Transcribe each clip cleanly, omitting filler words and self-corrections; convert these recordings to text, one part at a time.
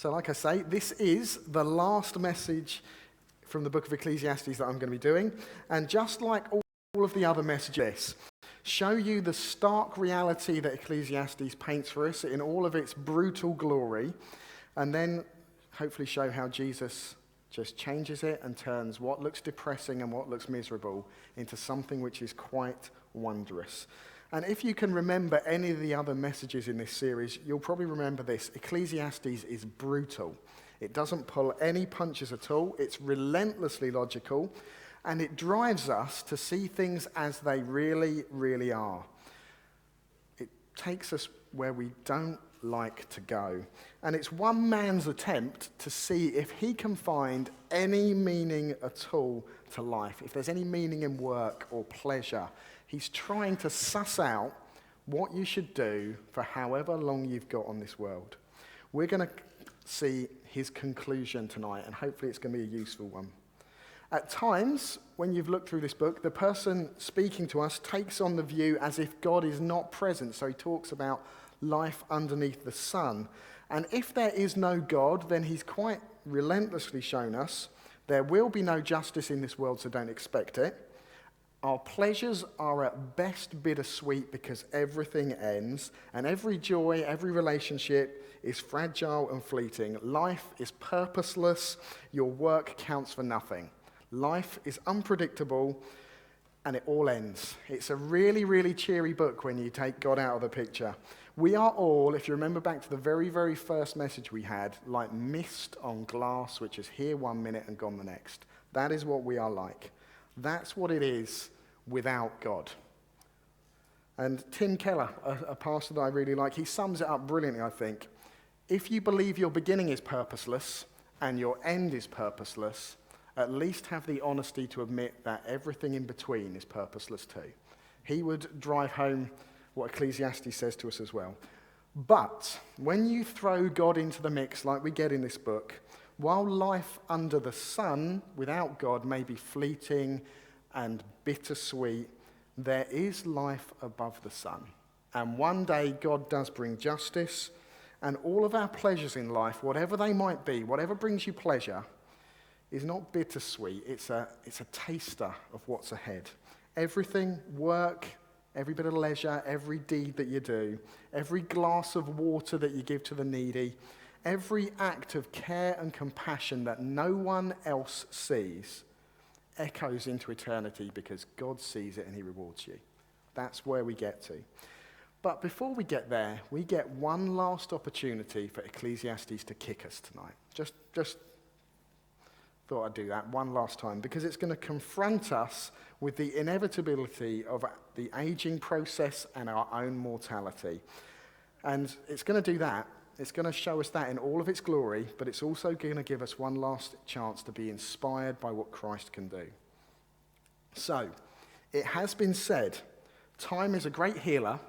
So like I say, this is the last message from the book of Ecclesiastes that I'm going to be doing. And just like all of the other messages, show you the stark reality that Ecclesiastes paints for us in all of its brutal glory, and then hopefully show how Jesus just changes it and turns what looks depressing and what looks miserable into something which is quite wondrous. And if you can remember any of the other messages in this series, you'll probably remember this. Ecclesiastes is brutal. It doesn't pull any punches at all. It's relentlessly logical, and it drives us to see things as they really, really are. It takes us where we don't like to go. And it's one man's attempt to see if he can find any meaning at all to life, if there's any meaning in work or pleasure. He's trying to suss out what you should do for however long you've got on this world. We're going to see his conclusion tonight, and hopefully it's going to be a useful one. At times, when you've looked through this book, the person speaking to us takes on the view as if God is not present. So he talks about life underneath the sun. And if there is no God, then he's quite relentlessly shown us there will be no justice in this world, so don't expect it. Our pleasures are at best bittersweet because everything ends, and every joy, every relationship is fragile and fleeting. Life is purposeless. Your work counts for nothing. Life is unpredictable, and it all ends. It's a really, really cheery book when you take God out of the picture. We are all, if you remember back to the very, very first message we had, like mist on glass, which is here 1 minute and gone the next. That is what we are like. That's what it is without God. And Tim Keller, a pastor that I really like, he sums it up brilliantly, I think. If you believe your beginning is purposeless and your end is purposeless, at least have the honesty to admit that everything in between is purposeless too. He would drive home what Ecclesiastes says to us as well. But when you throw God into the mix like we get in this book, while life under the sun without God may be fleeting and bittersweet, there is life above the sun. And one day God does bring justice, and all of our pleasures in life, whatever they might be, whatever brings you pleasure, is not bittersweet. It's a taster of what's ahead. Everything, work, every bit of leisure, every deed that you do, every glass of water that you give to the needy, every act of care and compassion that no one else sees echoes into eternity because God sees it and he rewards you. That's where we get to. But before we get there, we get one last opportunity for Ecclesiastes to kick us tonight. Just thought I'd do that one last time because it's going to confront us with the inevitability of the aging process and our own mortality. And it's going to do that. It's going to show us that in all of its glory, but it's also going to give us one last chance to be inspired by what Christ can do. So, it has been said, time is a great healer,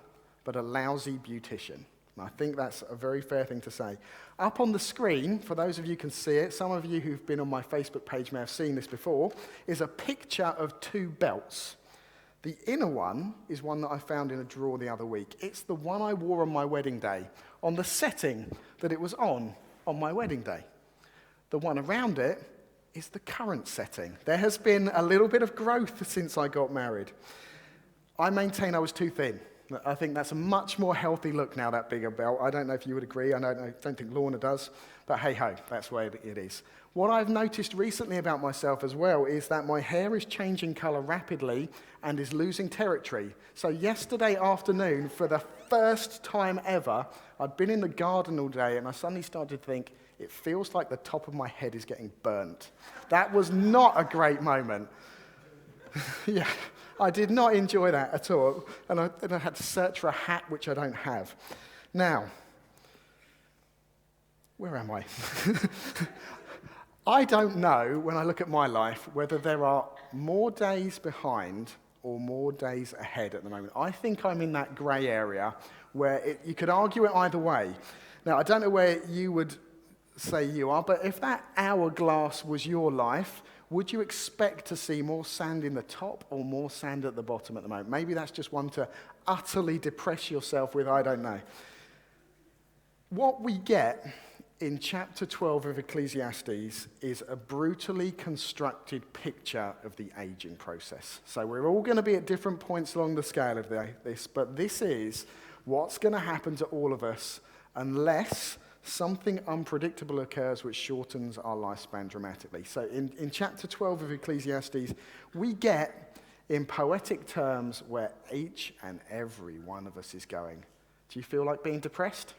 but a lousy beautician. And I think that's a very fair thing to say. Up on the screen, for those of you who can see it, some of you who've been on my Facebook page may have seen this before, is a picture of two belts. The inner one is one that I found in a drawer the other week. It's the one I wore on my wedding day, on the setting that it was on my wedding day. The one around it is the current setting. There has been a little bit of growth since I got married. I maintain I was too thin. I think that's a much more healthy look now, that bigger belt. I don't know if you would agree. I don't think Lorna does. But hey-ho, that's the way it is. What I've noticed recently about myself as well is that my hair is changing colour rapidly and is losing territory. So yesterday afternoon, for the first time ever, I'd been in the garden all day and I suddenly started to think, it feels like the top of my head is getting burnt. That was not a great moment. Yeah, I did not enjoy that at all. And I had to search for a hat which I don't have. Now, where am I? I don't know, when I look at my life, whether there are more days behind or more days ahead at the moment. I think I'm in that grey area where you could argue it either way. Now, I don't know where you would say you are, but if that hourglass was your life, would you expect to see more sand in the top or more sand at the bottom at the moment? Maybe that's just one to utterly depress yourself with, I don't know. What we get in chapter 12 of Ecclesiastes is a brutally constructed picture of the aging process. So we're all going to be at different points along the scale of this, but this is what's going to happen to all of us unless something unpredictable occurs which shortens our lifespan dramatically. So in chapter 12 of Ecclesiastes, we get, in poetic terms, where each and every one of us is going. Do you feel like being depressed?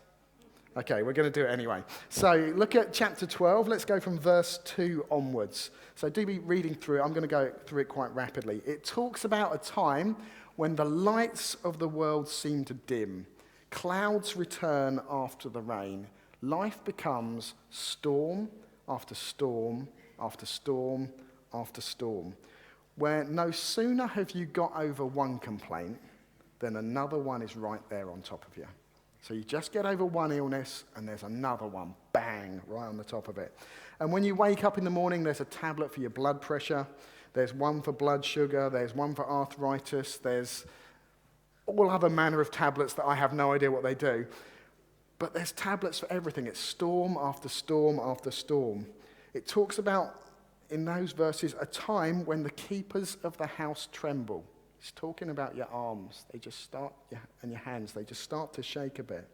Okay, we're going to do it anyway. So look at chapter 12. Let's go from verse 2 onwards. So do be reading through it. I'm going to go through it quite rapidly. It talks about a time when the lights of the world seem to dim. Clouds return after the rain. Life becomes storm after storm after storm after storm, where no sooner have you got over one complaint than another one is right there on top of you. So you just get over one illness, and there's another one, bang, right on the top of it. And when you wake up in the morning, there's a tablet for your blood pressure, there's one for blood sugar, there's one for arthritis, there's all other manner of tablets that I have no idea what they do. But there's tablets for everything. It's storm after storm after storm. It talks about, in those verses, a time when the keepers of the house tremble. It's talking about your arms. They just start, and your hands, they just start to shake a bit.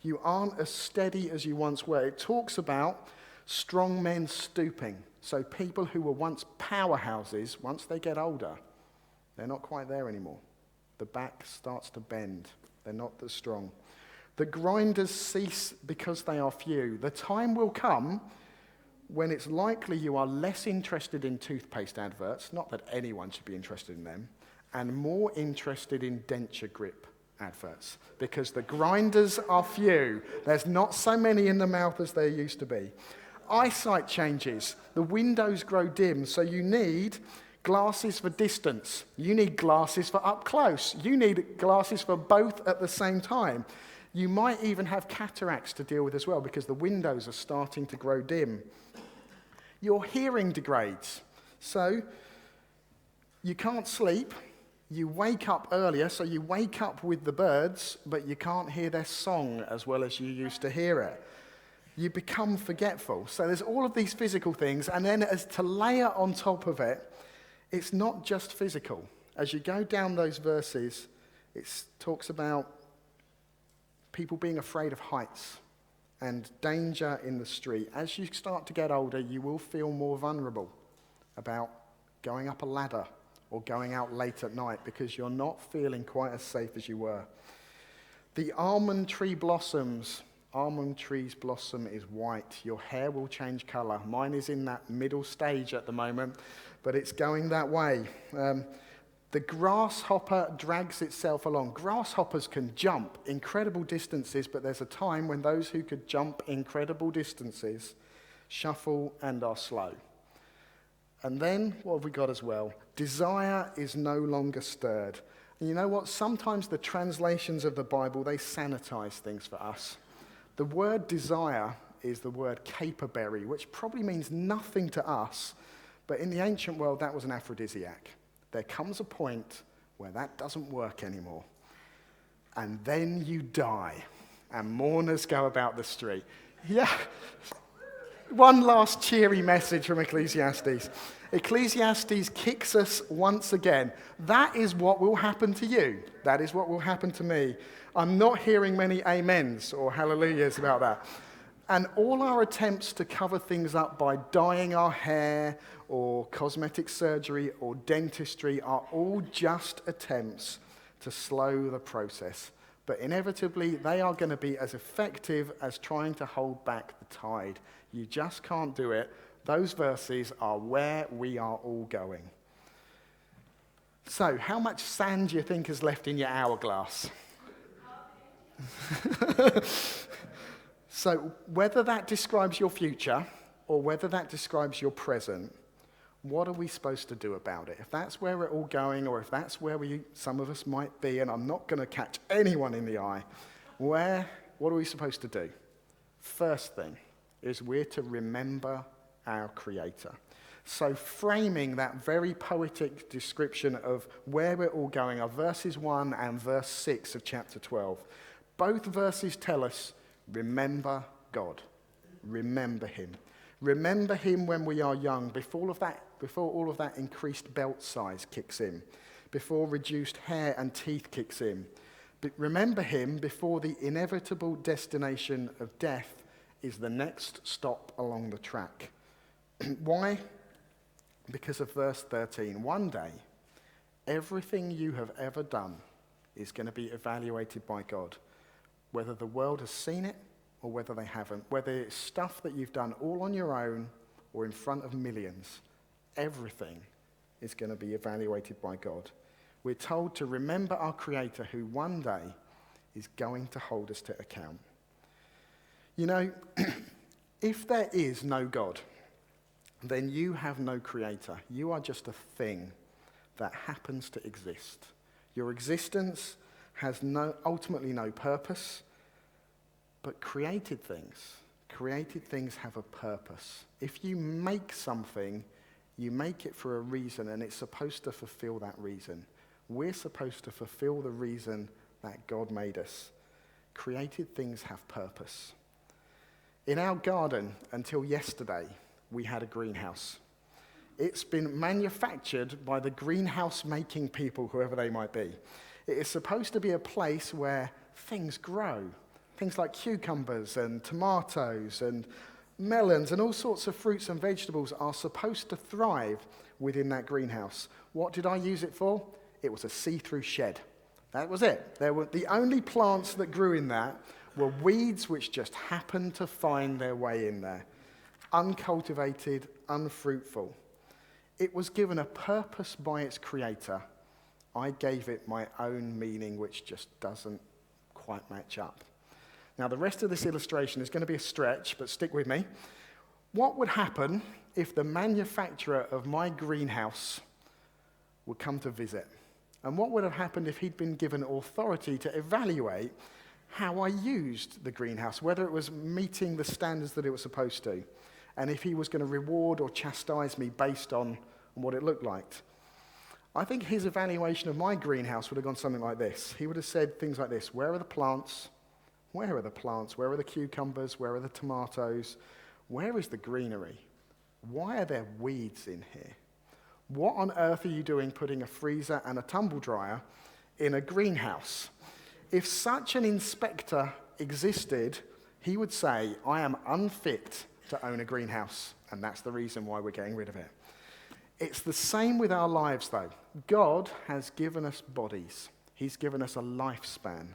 You aren't as steady as you once were. It talks about strong men stooping. So people who were once powerhouses, once they get older, they're not quite there anymore. The back starts to bend. They're not as strong. The grinders cease because they are few. The time will come when it's likely you are less interested in toothpaste adverts, not that anyone should be interested in them, and more interested in denture grip adverts, because the grinders are few. There's not so many in the mouth as there used to be. Eyesight changes. The windows grow dim, so you need glasses for distance. You need glasses for up close. You need glasses for both at the same time. You might even have cataracts to deal with as well, because the windows are starting to grow dim. Your hearing degrades. So you can't sleep. You wake up earlier, so you wake up with the birds, but you can't hear their song as well as you used to hear it. You become forgetful. So there's all of these physical things, and then as to layer on top of it, it's not just physical. As you go down those verses, it talks about people being afraid of heights and danger in the street. As you start to get older, you will feel more vulnerable about going up a ladder or going out late at night because you're not feeling quite as safe as you were. The almond tree blossoms. Almond trees blossom is white. Your hair will change colour. Mine is in that middle stage at the moment, but it's going that way. The grasshopper drags itself along. Grasshoppers can jump incredible distances, but there's a time when those who could jump incredible distances shuffle and are slow. And then, what have we got as well? Desire is no longer stirred. And you know what? Sometimes the translations of the Bible, they sanitize things for us. The word desire is the word caperberry, which probably means nothing to us, but in the ancient world, that was an aphrodisiac. There comes a point where that doesn't work anymore. And then you die, and mourners go about the street. Yeah. One last cheery message from Ecclesiastes. Ecclesiastes kicks us once again. That is what will happen to you. That is what will happen to me. I'm not hearing many amens or hallelujahs about that. And all our attempts to cover things up by dyeing our hair or cosmetic surgery or dentistry are all just attempts to slow the process. But inevitably, they are going to be as effective as trying to hold back the tide. You just can't do it. Those verses are where we are all going. So, how much sand do you think is left in your hourglass? So, whether that describes your future or whether that describes your present, what are we supposed to do about it? If that's where we're all going, or if that's where some of us might be, and I'm not going to catch anyone in the eye, what are we supposed to do? First thing is we're to remember our Creator. So framing that very poetic description of where we're all going are verses 1 and verse 6 of chapter 12. Both verses tell us, remember God. remember him. Remember him when we are young, before all of that increased belt size kicks in, before reduced hair and teeth kicks in. But remember him before the inevitable destination of death is the next stop along the track. Why? Because of verse 13. One day, everything you have ever done is going to be evaluated by God, whether the world has seen it or whether they haven't, whether it's stuff that you've done all on your own or in front of millions. Everything is going to be evaluated by God. We're told to remember our Creator, who one day is going to hold us to account. You know, if there is no God, then you have no Creator. You are just a thing that happens to exist. Your existence has ultimately no purpose, but created things have a purpose. If you make something, you make it for a reason, and it's supposed to fulfill that reason. We're supposed to fulfill the reason that God made us. Created things have purpose. In our garden, until yesterday, we had a greenhouse. It's been manufactured by the greenhouse-making people, whoever they might be. It is supposed to be a place where things grow. Things like cucumbers and tomatoes and melons and all sorts of fruits and vegetables are supposed to thrive within that greenhouse. What did I use it for? It was a see-through shed. That was it. The only plants that grew in that were weeds which just happened to find their way in there. Uncultivated, unfruitful. It was given a purpose by its creator. I gave it my own meaning, which just doesn't quite match up. Now, the rest of this illustration is going to be a stretch, but stick with me. What would happen if the manufacturer of my greenhouse would come to visit? And what would have happened if he'd been given authority to evaluate how I used the greenhouse, whether it was meeting the standards that it was supposed to, and if he was going to reward or chastise me based on what it looked like? I think his evaluation of my greenhouse would have gone something like this. He would have said things like this: where are the plants? Where are the plants? Where are the cucumbers? Where are the tomatoes? Where is the greenery? Why are there weeds in here? What on earth are you doing putting a freezer and a tumble dryer in a greenhouse? If such an inspector existed, he would say, I am unfit to own a greenhouse, and that's the reason why we're getting rid of it. It's the same with our lives, though. God has given us bodies. He's given us a lifespan,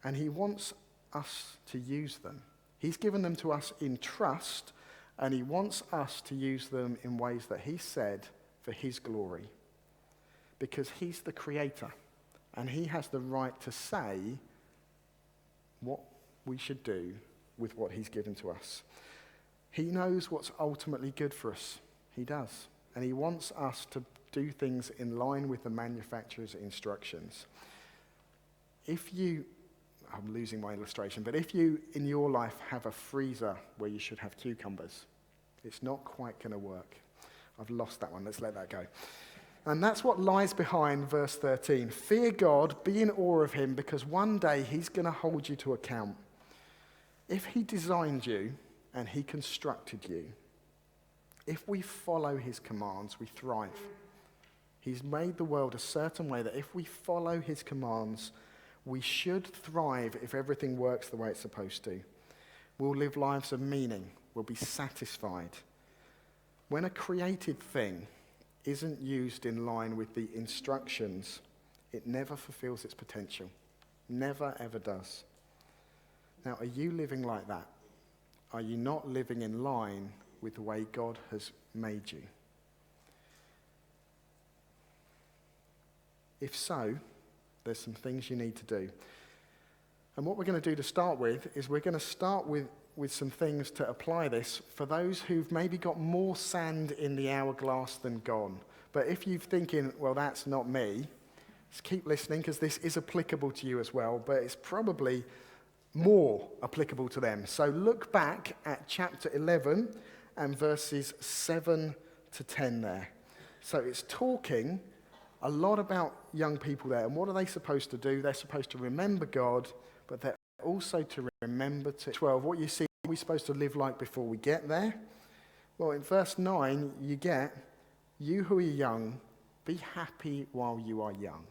and he wants us to use them. He's given them to us in trust, and he wants us to use them in ways that he said for his glory, because he's the creator, and he has the right to say what we should do with what he's given to us. He knows what's ultimately good for us. He does. And he wants us to do things in line with the manufacturer's instructions. I'm losing my illustration, but if you, in your life, have a freezer where you should have cucumbers, it's not quite going to work. I've lost that one. Let's let that go. And that's what lies behind verse 13. Fear God, be in awe of him, because one day he's going to hold you to account. If he designed you and he constructed you, if we follow his commands, we thrive. He's made the world a certain way that if we follow his commands, we should thrive if everything works the way it's supposed to. We'll live lives of meaning. We'll be satisfied. When a created thing isn't used in line with the instructions, it never fulfills its potential. Never, ever does. Now, are you living like that? Are you not living in line with the way God has made you? If so, there's some things you need to do. And what we're going to do to start with is we're going to start with some things to apply this for those who've maybe got more sand in the hourglass than gone. But if you're thinking, well, that's not me, just keep listening, because this is applicable to you as well, but it's probably more applicable to them. So look back at chapter 11 and verses 7 to 10 there. So it's talking a lot about young people there. And what are they supposed to do? They're supposed to remember God, but they're also to remember to 12. What you see we supposed to live like before we get there? Well, in verse 9, you get, you who are young, be happy while you are young.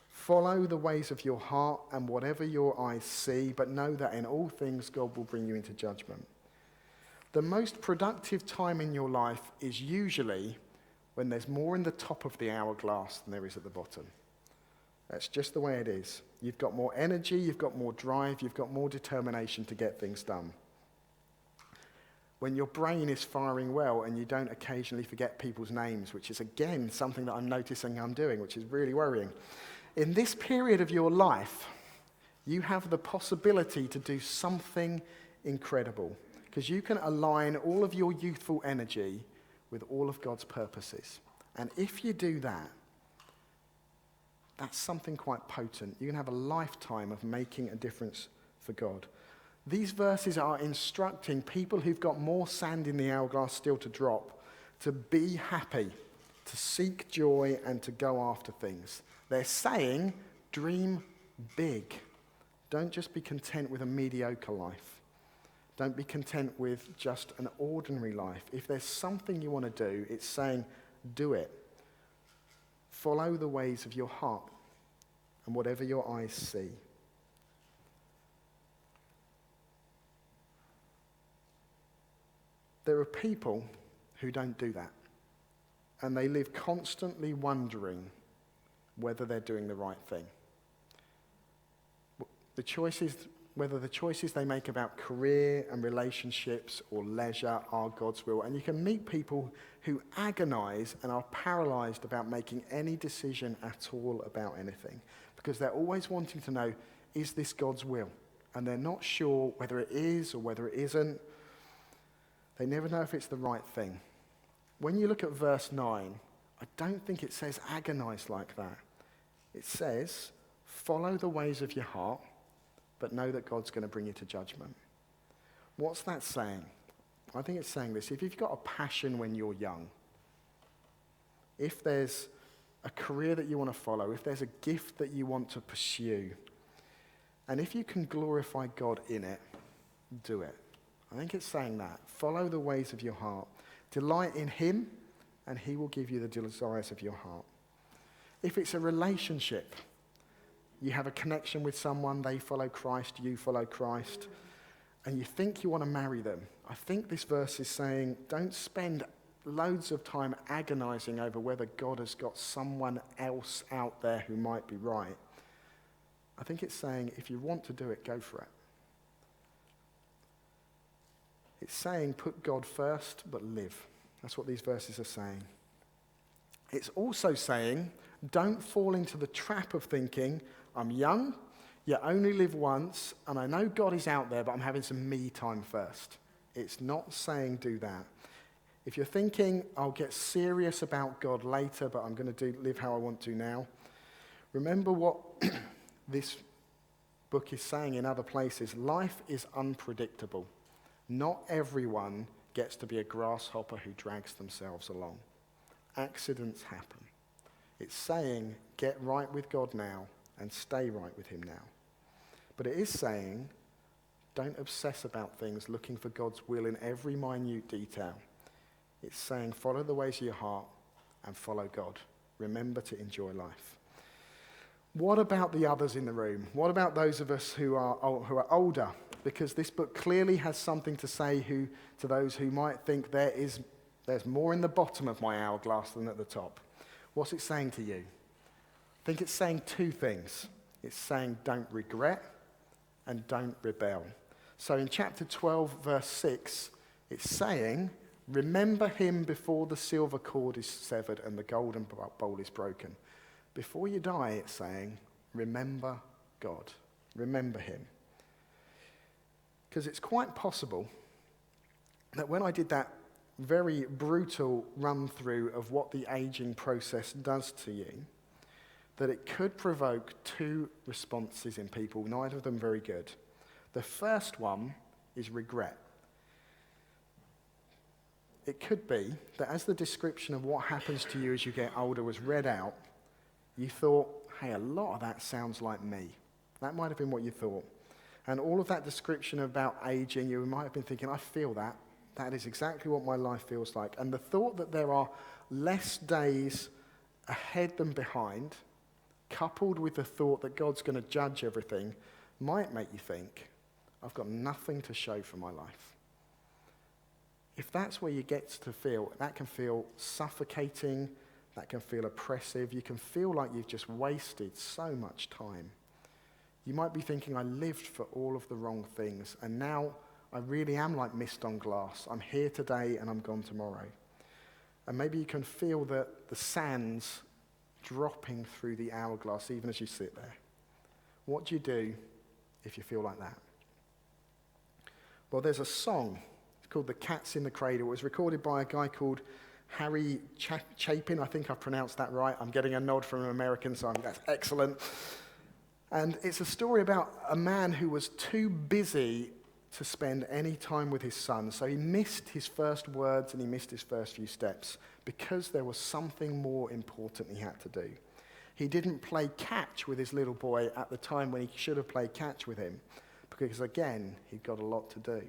Follow the ways of your heart and whatever your eyes see, but know that in all things God will bring you into judgment. The most productive time in your life is usually when there's more in the top of the hourglass than there is at the bottom. That's just the way it is. You've got more energy, you've got more drive, you've got more determination to get things done. When your brain is firing well and you don't occasionally forget people's names, which is again something that I'm noticing I'm doing, which is really worrying. In this period of your life, you have the possibility to do something incredible because you can align all of your youthful energy with all of God's purposes. And if you do that, that's something quite potent. You can have a lifetime of making a difference for God. These verses are instructing people who've got more sand in the hourglass still to drop to be happy, to seek joy, and to go after things. They're saying, dream big. Don't just be content with a mediocre life. Don't be content with just an ordinary life. If there's something you want to do, it's saying, do it. Follow the ways of your heart and whatever your eyes see. There are people who don't do that, and they live constantly wondering whether they're doing the right thing. Whether the choices they make about career and relationships or leisure are God's will. And you can meet people who agonize and are paralyzed about making any decision at all about anything because they're always wanting to know, is this God's will? And they're not sure whether it is or whether it isn't. They never know if it's the right thing. When you look at verse 9, I don't think it says agonize like that. It says, follow the ways of your heart, but know that God's going to bring you to judgment. What's that saying? I think it's saying this. If you've got a passion when you're young, if there's a career that you want to follow, if there's a gift that you want to pursue, and if you can glorify God in it, do it. I think it's saying that. Follow the ways of your heart. Delight in Him, and He will give you the desires of your heart. If it's a relationship, you have a connection with someone, they follow Christ, you follow Christ, and you think you want to marry them. I think this verse is saying, don't spend loads of time agonizing over whether God has got someone else out there who might be right. I think it's saying, if you want to do it, go for it. It's saying, put God first, but live. That's what these verses are saying. It's also saying, don't fall into the trap of thinking, I'm young, you only live once, and I know God is out there, but I'm having some me time first. It's not saying do that. If you're thinking, I'll get serious about God later, but I'm going to live how I want to now, remember what this book is saying in other places. Life is unpredictable. Not everyone gets to be a grasshopper who drags themselves along. Accidents happen. It's saying, get right with God now and stay right with Him now. But it is saying, don't obsess about things looking for God's will in every minute detail. It's saying, follow the ways of your heart and follow God. Remember to enjoy life. What about the others in the room? What about those of us who are older? Because this book clearly has something to say to those who might think there's more in the bottom of my hourglass than at the top. What's it saying to you? I think it's saying two things. It's saying don't regret and don't rebel. So in chapter 12, verse 6, it's saying, remember Him before the silver cord is severed and the golden bowl is broken. Before you die, it's saying, remember God. Remember Him. Because it's quite possible that when I did that very brutal run-through of what the aging process does to you, that it could provoke two responses in people, neither of them very good. The first one is regret. It could be that as the description of what happens to you as you get older was read out, you thought, hey, a lot of that sounds like me. That might have been what you thought. And all of that description about aging, you might have been thinking, I feel that. That is exactly what my life feels like. And the thought that there are less days ahead than behind, coupled with the thought that God's going to judge everything, might make you think, I've got nothing to show for my life. If that's where you get to feel, that can feel suffocating, that can feel oppressive, you can feel like you've just wasted so much time. You might be thinking, I lived for all of the wrong things, and now I really am like mist on glass. I'm here today and I'm gone tomorrow. And maybe you can feel the sands dropping through the hourglass even as you sit there. What do you do if you feel like that? Well, there's a song called The Cat's in the Cradle. It was recorded by a guy called Harry Chapin. I think I pronounced that right. I'm getting a nod from an American, so that's excellent. And it's a story about a man who was too busy to spend any time with his son. So he missed his first words and he missed his first few steps because there was something more important he had to do. He didn't play catch with his little boy at the time when he should have played catch with him because, again, he'd got a lot to do.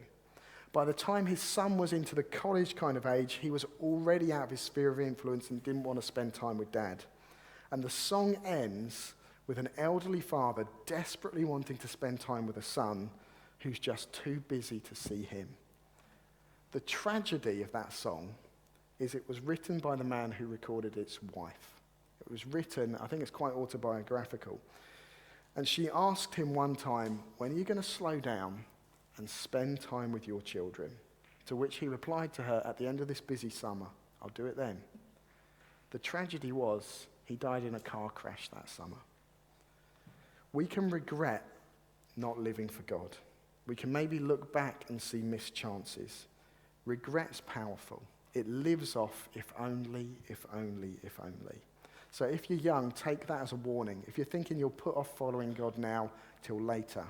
By the time his son was into the college kind of age, he was already out of his sphere of influence and didn't want to spend time with Dad. And the song ends with an elderly father desperately wanting to spend time with a son who's just too busy to see him. The tragedy of that song is it was written by the man who recorded its wife. It was written, I think it's quite autobiographical. And she asked him one time, when are you going to slow down and spend time with your children? To which he replied to her, at the end of this busy summer, I'll do it then. The tragedy was he died in a car crash that summer. We can regret not living for God. We can maybe look back and see missed chances. Regret's powerful. It lives off if only, if only, if only. So if you're young, take that as a warning. If you're thinking you'll put off following God now till later,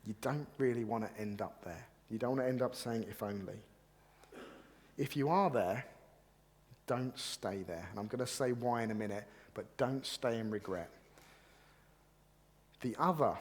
you don't really want to end up there. You don't want to end up saying if only. If you are there, don't stay there. And I'm going to say why in a minute, but don't stay in regret. The other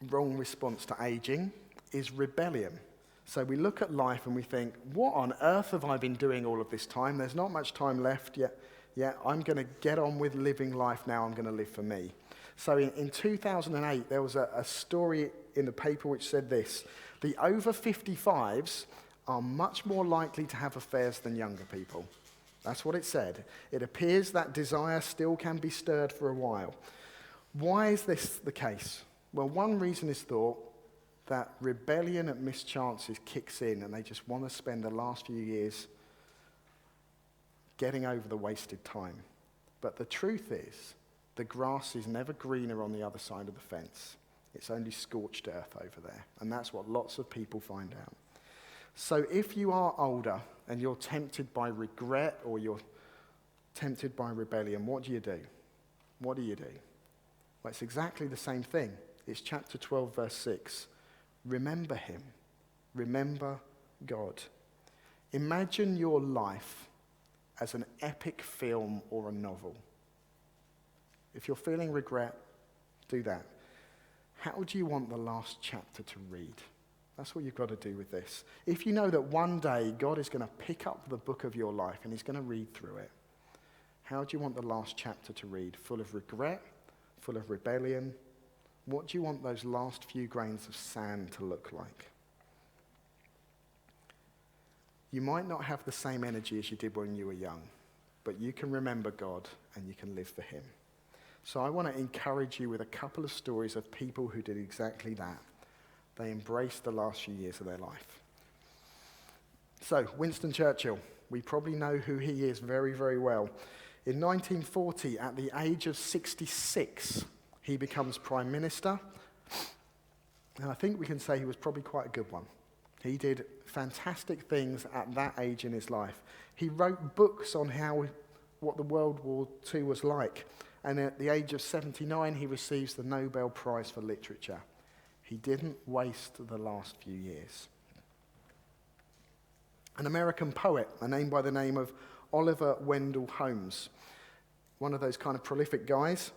wrong response to aging is rebellion. So we look at life and we think, what on earth have I been doing all of this time? There's not much time left yet. Yeah, I'm going to get on with living life now. I'm going to live for me. So in 2008, there was a story in the paper which said this: the over 55s are much more likely to have affairs than younger people. That's what it said. It appears that desire still can be stirred for a while. Why is this the case? Well, one reason is thought that rebellion at missed chances kicks in and they just want to spend the last few years getting over the wasted time. But the truth is, the grass is never greener on the other side of the fence. It's only scorched earth over there. And that's what lots of people find out. So if you are older and you're tempted by regret or you're tempted by rebellion, what do you do? What do you do? Well, it's exactly the same thing. It's chapter 12, verse 6. Remember him. Remember God. Imagine your life as an epic film or a novel. If you're feeling regret, do that. How do you want the last chapter to read? That's what you've got to do with this. If you know that one day God is going to pick up the book of your life and he's going to read through it, how do you want the last chapter to read? Full of regret? Full of rebellion? What do you want those last few grains of sand to look like? You might not have the same energy as you did when you were young, but you can remember God and you can live for him. So I want to encourage you with a couple of stories of people who did exactly that. They embraced the last few years of their life. So, Winston Churchill, we probably know who he is very, very well. In 1940, at the age of 66, he becomes Prime Minister. And I think we can say he was probably quite a good one. He did fantastic things at that age in his life. He wrote books on what the World War II was like. And at the age of 79, he receives the Nobel Prize for Literature. He didn't waste the last few years. An American poet, a name by the name of Oliver Wendell Holmes, one of those kind of prolific guys,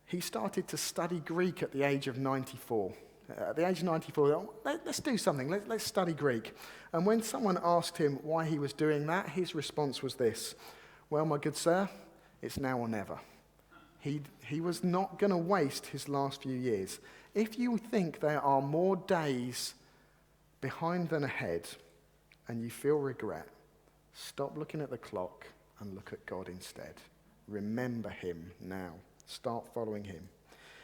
he started to study Greek at the age of 94. At the age of 94, let's do something. Let's study Greek. And when someone asked him why he was doing that, his response was this: well, my good sir, it's now or never. He was not going to waste his last few years. If you think there are more days behind than ahead and you feel regret, stop looking at the clock and look at God instead. Remember him now. Start following him.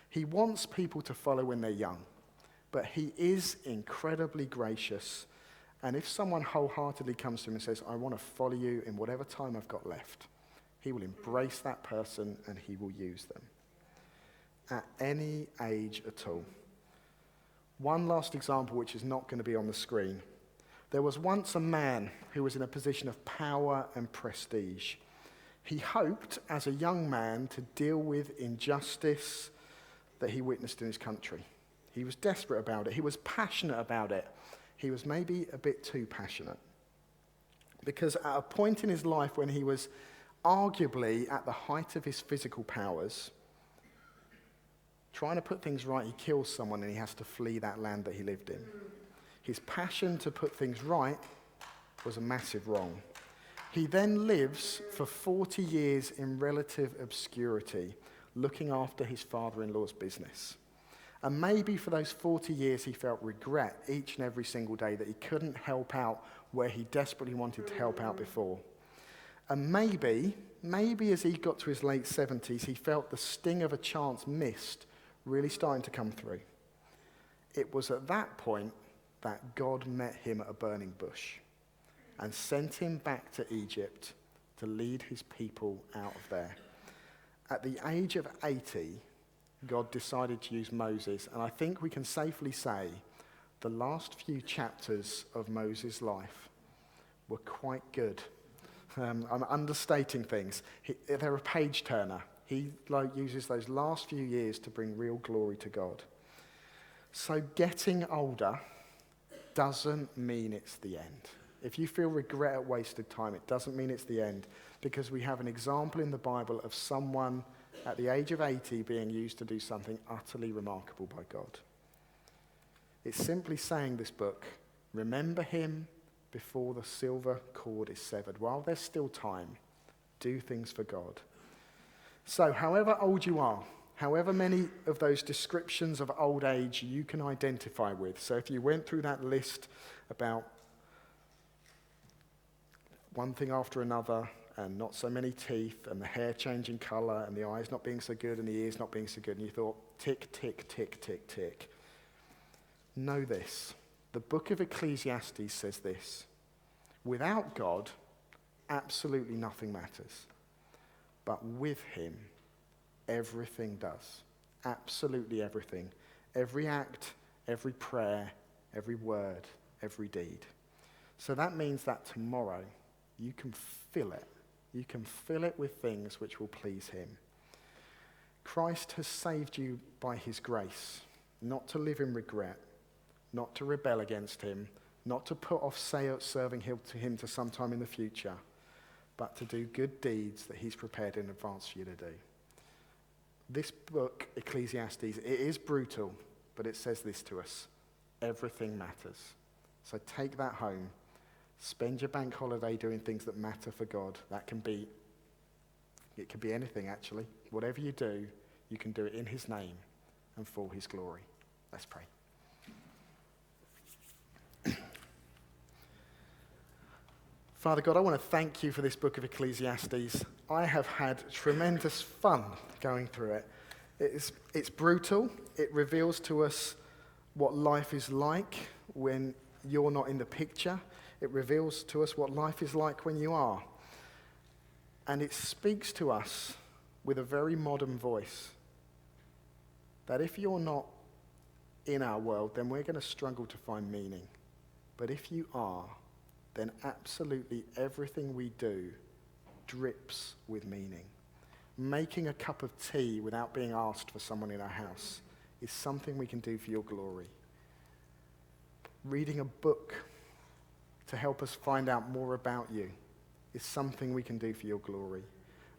He wants people to follow when they're young, but he is incredibly gracious. And if someone wholeheartedly comes to him and says, I want to follow you in whatever time I've got left, he will embrace that person and he will use them at any age at all. One last example, which is not going to be on the screen. There was once a man who was in a position of power and prestige. He hoped, as a young man, to deal with injustice that he witnessed in his country. He was desperate about it. He was passionate about it. He was maybe a bit too passionate. Because at a point in his life when he was arguably at the height of his physical powers, trying to put things right, he kills someone and he has to flee that land that he lived in. His passion to put things right was a massive wrong. He then lives for 40 years in relative obscurity, looking after his father-in-law's business. And maybe for those 40 years he felt regret each and every single day that he couldn't help out where he desperately wanted to help out before. And maybe as he got to his late 70s, he felt the sting of a chance missed really starting to come through. It was at that point that God met him at a burning bush and sent him back to Egypt to lead his people out of there. At the age of 80, God decided to use Moses, and I think we can safely say the last few chapters of Moses' life were quite good. I'm understating things. They're a page-turner. He uses those last few years to bring real glory to God. So getting older doesn't mean it's the end. If you feel regret at wasted time, it doesn't mean it's the end, because we have an example in the Bible of someone at the age of 80 being used to do something utterly remarkable by God. It's simply saying, this book, remember him before the silver cord is severed. While there's still time, do things for God. So however old you are, however many of those descriptions of old age you can identify with. So if you went through that list about one thing after another, and not so many teeth, and the hair changing colour, and the eyes not being so good, and the ears not being so good, and you thought, tick, tick, tick, tick, tick. Know this. The book of Ecclesiastes says this: without God, absolutely nothing matters. But with him, everything does. Absolutely everything. Every act, every prayer, every word, every deed. So that means that tomorrow you can fill it. You can fill it with things which will please him. Christ has saved you by his grace, not to live in regret, not to rebel against him, not to put off serving him to sometime in the future, but to do good deeds that he's prepared in advance for you to do. This book, Ecclesiastes, it is brutal, but it says this to us: everything matters. So take that home. Spend your bank holiday doing things that matter for God. It can be anything, actually. Whatever you do, you can do it in his name and for his glory. Let's pray. Father God, I want to thank you for this book of Ecclesiastes. I have had tremendous fun going through it. It's brutal. It reveals to us what life is like when you're not in the picture. It reveals to us what life is like when you are. And it speaks to us with a very modern voice that if you're not in our world, then we're going to struggle to find meaning. But if you are, then absolutely everything we do drips with meaning. Making a cup of tea without being asked for someone in our house is something we can do for your glory. Reading a book to help us find out more about you is something we can do for your glory.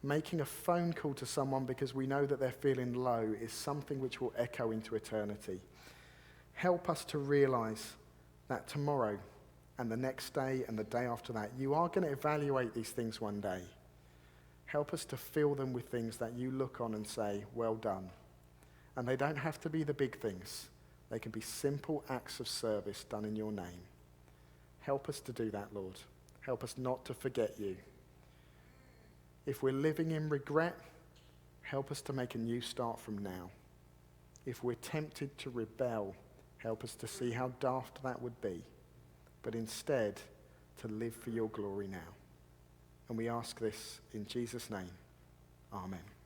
Making a phone call to someone because we know that they're feeling low is something which will echo into eternity. Help us to realize that tomorrow and the next day and the day after that, you are going to evaluate these things one day. Help us to fill them with things that you look on and say, well done. And they don't have to be the big things. They can be simple acts of service done in your name. Help us to do that, Lord. Help us not to forget you. If we're living in regret, help us to make a new start from now. If we're tempted to rebel, help us to see how daft that would be, but instead to live for your glory now. And we ask this in Jesus' name. Amen.